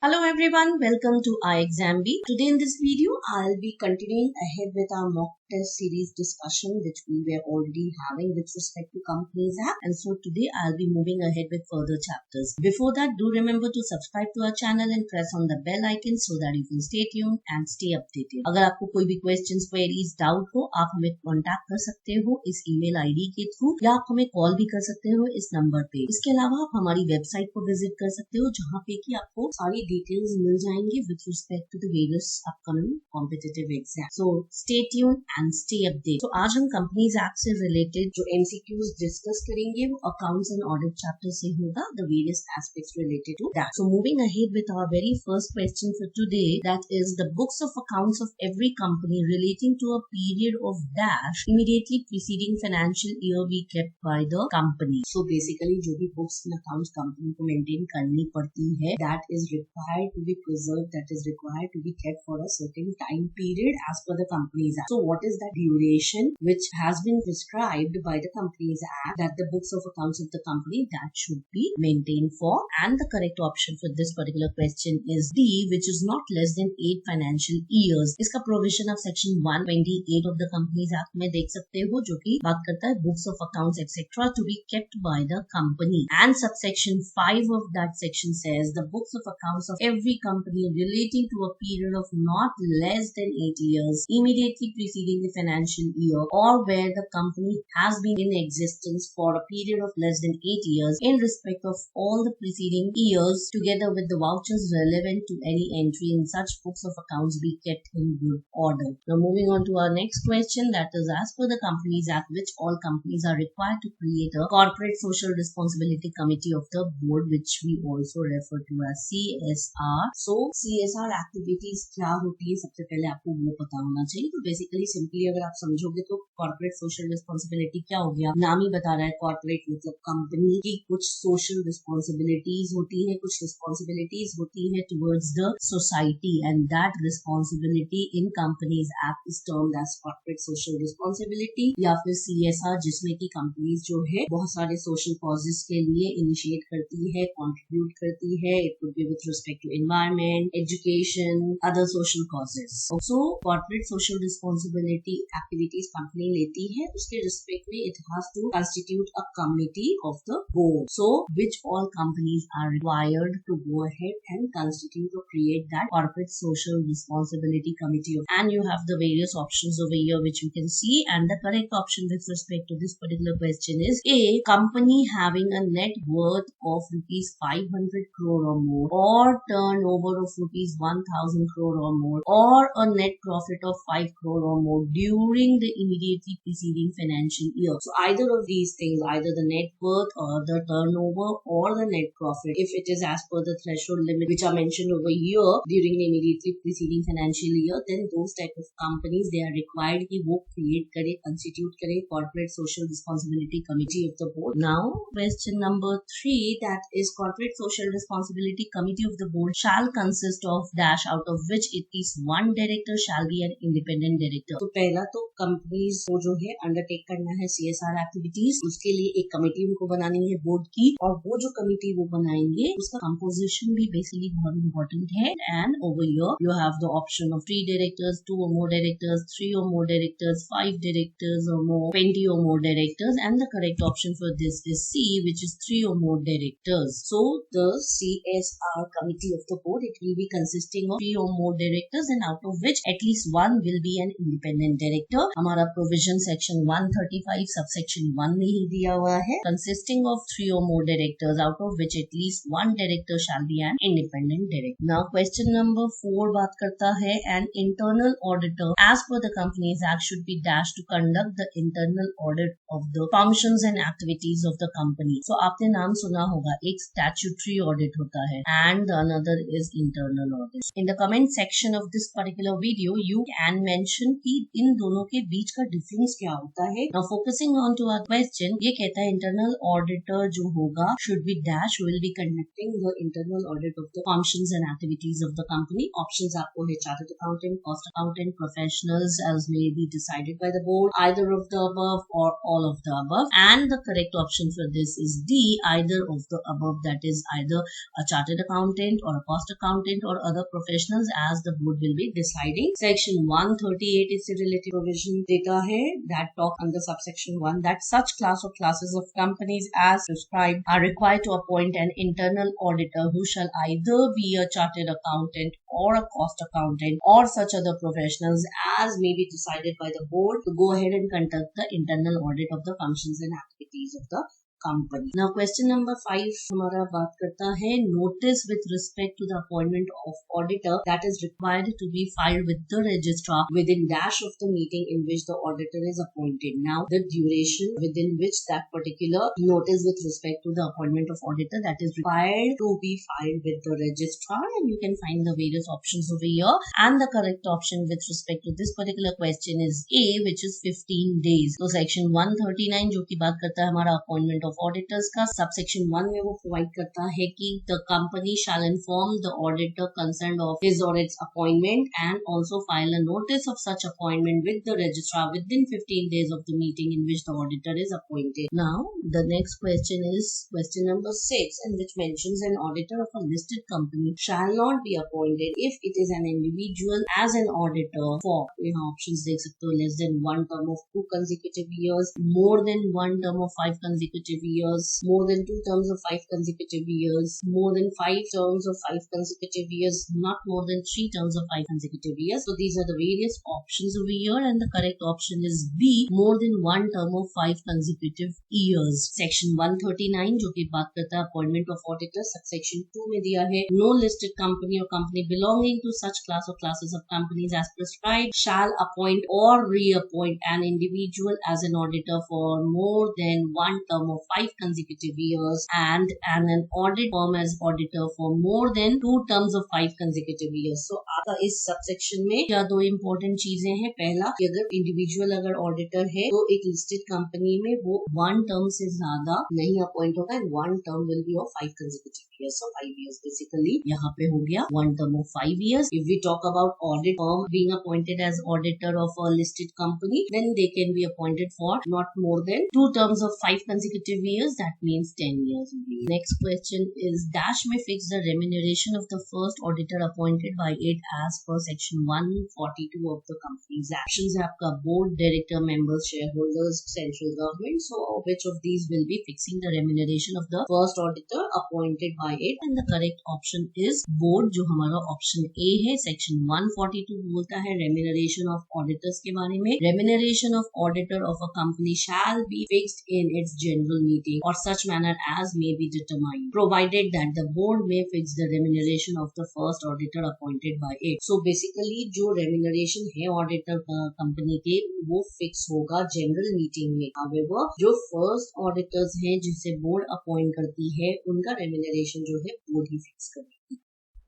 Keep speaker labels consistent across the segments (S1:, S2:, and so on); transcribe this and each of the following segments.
S1: Hello everyone, welcome to iExamBee. Today in this video, I'll be continuing ahead with our mock test series discussion which we were already having with respect to Companies Act, and so today I'll be moving ahead with further chapters. Before that, do remember to subscribe to our channel and press on the bell icon so that you can stay tuned and stay updated. अगर आपको कोई भी questions, queries, doubt हो, आप हमें contact कर सकते हो इस email ID के थ्रू या आप हमें call भी कर सकते हो इस नंबर पे। इसके अलावा आप हमारी वेबसाइट को विजिट कर सकते हो जहाँ पे कि आपको सारी डिटेल्स मिल जाएंगी with respect to the various upcoming competitive exams. So stay tuned and stay updated. So आज हम कंपनीज एक्ट से रिलेटेड जो MCQs डिस्कस करेंगे वो अकाउंट्स एंड ऑडिट चैप्टर से होगा, the various aspects related to that. So moving ahead with our very first question for today, that is the books of accounts of every company relating to a period of dash immediately preceding financial year be kept by the company. So basically जो भी books and accounts company को maintain करनी पड़ती है, that is required to be preserved, that is required to be kept for a certain time period as per the Companies Act. So what is that duration which has been prescribed by the Companies Act that the books of accounts of the company that should be maintained for? And the correct option for this particular question is D, which is not less than 8 financial years. इसका provision of section 128 of the Companies Act में देख सकते हो जो कि बात करता है books of accounts etc. to be kept by the company. And subsection 5 of that section says the books of accounts of every company relating to a period of not less than 8 years immediately preceding the financial year or where the company has been in existence for a period of less than 8 years in respect of all the preceding years together with the vouchers relevant to any entry in such books of accounts be kept in good order. Now moving on to our next question, that is as per the Companies Act which all companies are required to create a corporate social responsibility committee of the board which we also refer to as CSR. So CSR activities क्या होती है सबसे पहले आपको वो पता होना चाहिए. तो बेसिकली सिंपली अगर आप समझोगे तो कॉर्पोरेट सोशल रिस्पॉन्सिबिलिटी क्या हो गया, नाम ही बता रहा है कॉर्पोरेट मतलब कंपनी की कुछ सोशल रिस्पॉन्सिबिलिटीज होती है, कुछ रिस्पॉन्सिबिलिटीज होती है towards the society and that responsibility in companies act is termed as corporate social responsibility या फिर CSR जिसमें की कंपनीज जो है बहुत सारे सोशल कॉजेज के लिए इनिशिएट करती है, कंट्रीब्यूट करती है. It could be with respect to environment, education, other social causes. So corporate social responsibility activities company लेती है, उसके रिस्पेक्ट में it has to constitute a committee of the board. So which all companies are required to go ahead and constitute और create that corporate social responsibility committee. And you have the various options over here which you can see, and the correct option with respect to this particular question is A, company having a net worth of rupees 500 crore or more or turnover of rupees 1000 crore or more or a net profit of 5 crore or more during the immediately preceding financial year. So either of these things, either the net worth or the turnover or the net profit, if it is as per the threshold limit which are mentioned over here during the immediately preceding financial year, then those type of companies they are required कि वो create करे, constitute करे corporate social responsibility committee of the board. Now question number 3, that is corporate social responsibility committee of the board shall consist of dash out of which at least one director shall be an independent director. तो पहला तो companies को जो है undertake करना है CSR activities, उसके लिए एक कमेटी उनको बनानी है बोर्ड की, और वो जो कमेटी वो बनाएंगे उसका कंपोजिशन भी बेसिकली बहुत इंपॉर्टेंट है. And over here you have the option of 3 directors, 2 or more directors, 3 or more directors, 5 directors or more, 20 or more directors, and the correct option for this is C, which is 3 or more directors. So the CSR committee of the board, it will be consisting of 3 or more directors and out of which at least one will be an independent director. हमारा provision section 135 subsection 1 में ही दिया हुआ है, consisting of 3 or more directors out of which at least one director shall be an independent director. Now question number 4 बात करता है an internal auditor as per the Companies Act should be dashed to conduct the internal audit of the functions and activities of the company. So आपने नाम सुना होगा, एक statutory audit होता है and the another is internal audit. In the comment section of this particular video you can mention कि इन दोनों के बीच का difference क्या होता है. Now focusing on to our question, ये कहता है internal auditor जो होगा should be dash will be conducting the internal audit of the functions and activities of the company. Options आपको है chartered accountant, cost accountant, professionals as may be decided by the board, either of the above or all of the above. And the correct option for this is D, either of the above, that is either a chartered accountant or a cost accountant or other professionals as the board will be deciding. Section 138 is the relative provision data hai that talk under subsection 1 that such class or classes of companies as prescribed are required to appoint an internal auditor who shall either be a chartered accountant or a cost accountant or such other professionals as may be decided by the board to go ahead and conduct the internal audit of the functions and activities of the company. Now question number 5 हमारा बात करता है notice with respect to the appointment of auditor that is required to be filed with the registrar within dash of the meeting in which the auditor is appointed. Now the duration within which that particular notice with respect to the appointment of auditor that is required to be filed with the registrar, and you can find the various options over here, and the correct option with respect to this particular question is A, which is 15 days. So section 139 जो की बात करता है हमारा appointment of auditors का, subsection 1 में वो provide करता है कि the company shall inform the auditor concerned of his or its appointment and also file a notice of such appointment with the registrar within 15 days of the meeting in which the auditor is appointed. Now the next question is question number 6, and which mentions an auditor of a listed company shall not be appointed if it is an individual as an auditor for, यहाँ options देख सकते हो, less than 1 term of 2 consecutive years, more than 1 term of 5 consecutive years, more than 2 terms of 5 consecutive years, more than 5 terms of 5 consecutive years, not more than 3 terms of 5 consecutive years. So these are the various options over here, and the correct option is B, more than 1 term of 5 consecutive years. Section 139 जो कि बात करता है appointment of auditor, subsection 2 में दिया है no listed company or company belonging to such class or classes of companies as prescribed shall appoint or reappoint an individual as an auditor for more than 1 term of 5 consecutive years and an audit firm as auditor for more than 2 terms of 5 consecutive years. So आता इस subsection में क्या दो important चीजें हैं. पहला कि अगर individual अगर auditor है तो एक listed company में वो 1 term से ज्यादा नहीं appoint होगा and 1 term will be of 5 consecutive years. So 5 years basically यहाँ पे हो गया 1 term of 5 years. If we talk about audit firm being appointed as auditor of a listed company, then they can be appointed for not more than 2 terms of 5 consecutive years. That means 10 years. Next question is dash may fix the remuneration of the first auditor appointed by it as per section 142 of the Companies Act. Options है आपका board, director, members, shareholders, central government. So which of these will be fixing the remuneration of the first auditor appointed by it? And the correct option is board, जो हमारा option A है. section 142 बोलता है remuneration of auditors के बारे में. Remuneration of auditor of a company shall be fixed in its general meeting or such manner as may be determined, provided that the board may fix the remuneration of the first auditor appointed by it. So basically जो remuneration है auditor company के वो fix होगा general meeting में. However जो first auditors हैं जिसे board appoint करती है उनका remuneration जो है board ही fix करेगी.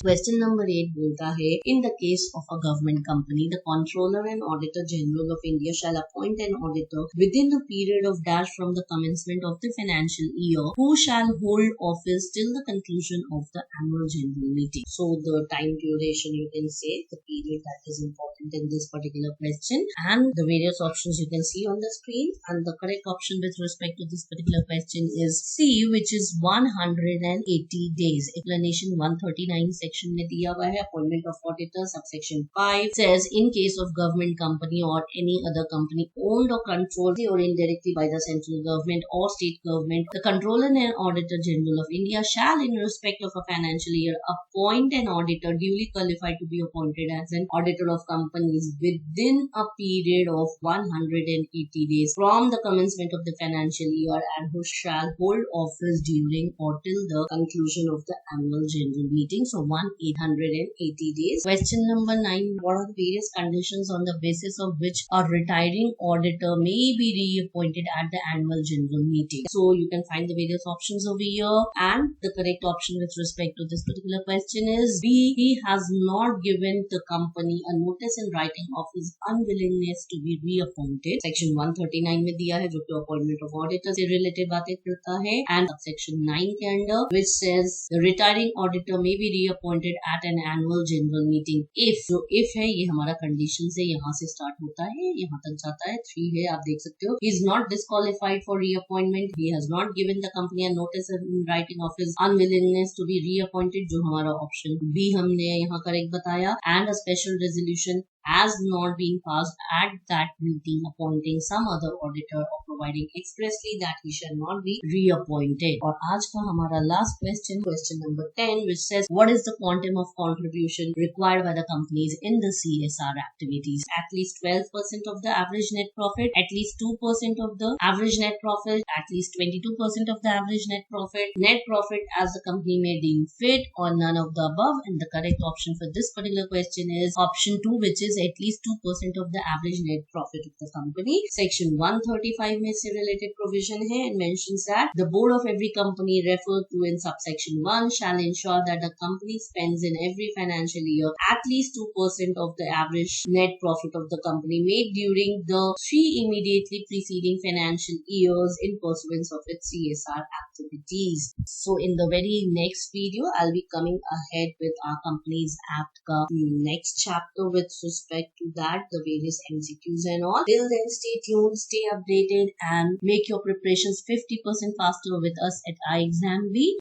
S1: Question number 8 बोलता है in the case of a government company, the Controller and Auditor General of India shall appoint an auditor within the period of dash from the commencement of the financial year who shall hold office till the conclusion of the annual general meeting. So the time duration you can say the period that is important in this particular question, and the various options you can see on the screen, and the correct option with respect to this particular question is C, which is 180 days. Explanation 139 section में दिया हुआ है appointment of auditor. Subsection 5 says in case of government company or any other company owned or controlled or indirectly by the central government or state government, the Controller and Auditor General of India shall in respect of a financial year appoint an auditor duly qualified to be appointed as an auditor of companies within a period of 180 days from the commencement of the financial year and who shall hold office during or till the conclusion of the annual general meeting. So 880 days. Question number 9. What are the various conditions on the basis of which a retiring auditor may be reappointed at the annual general meeting? So you can find the various options over here, and the correct option with respect to this particular question is B. He has not given the company a notice in writing of his unwillingness to be reappointed. Section 139 में दिया है जो कि appointment of auditor से related बातें करता है, and subsection 9 के अंदर which says the retiring auditor may be reappointed reappointed at an annual general meeting. If जो if है ये हमारा condition से यहाँ से start होता है, यहाँ तक जाता है. 3 है, आप देख सकते हो. He is not disqualified for reappointment. He has not given the company a notice in writing of his unwillingness to be reappointed, जो हमारा option B हमने यहाँ correct बताया. And a special resolution has not been passed at that meeting appointing some other auditor or providing expressly that he shall not be reappointed. और आज का हमारा last question number 10, which says what is the quantum of contribution required by the companies in the CSR activities? At least 12% of the average net profit, at least 2% of the average net profit, at least 22% of the average net profit as the company may deem fit, or none of the above. And the correct option for this particular question is option 2, which is at least 2% of the average net profit of the company. Section 135 में से related provision है and mentions that the board of every company referred to in subsection 1 shall ensure that the company spends in every financial year at least 2% of the average net profit of the company made during the 3 immediately preceding financial years in pursuance of its CSR activities. So in the very next video, I'll be coming ahead with our Companies Act का next chapter with respect to that, the various MCQs and all. Till then, stay tuned, stay updated, and make your preparations 50% faster with us at iExamBee.